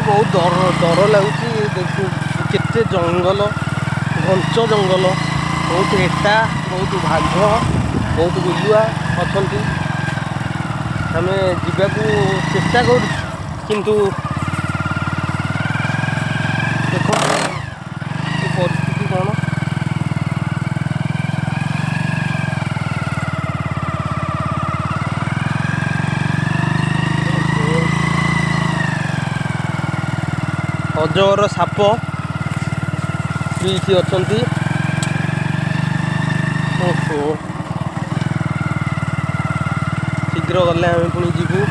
बहुत डर लगुच केते जंगल घंच जंगल बहुत एटा बहुत भाग बहुत बिलुआ अच्छा आम जावाक चेष्टा कर किंतु देख परिस्थिति कौन अजगर साप भी अच्छा ओहो शीघ्र गले आम पुणी जीवु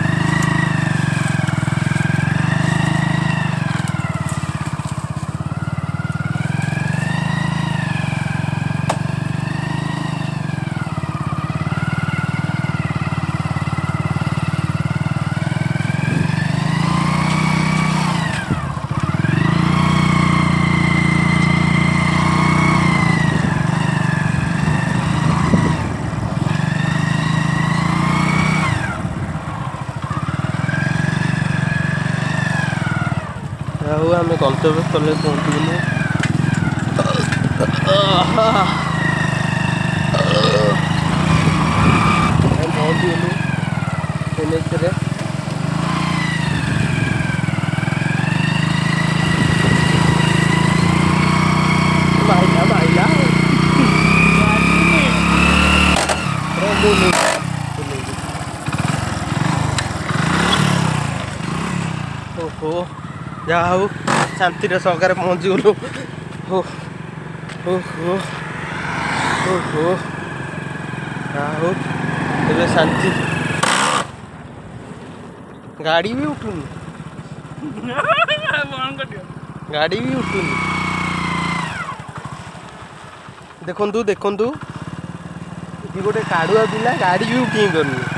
आम गंतव्य स्थल पहुँचीगलु पहुँचीगलु एनएच रे माइला माइला ओहो जा हूँ शांति सहकार पहुँची गलु ओहो ओहो जा हूँ ए शांति गाड़ी भी उठुनी गाड़ी भी उठुनी देखु देखु ये गोटे काड़ुआ पिला गाड़ी भी उठी पारनी।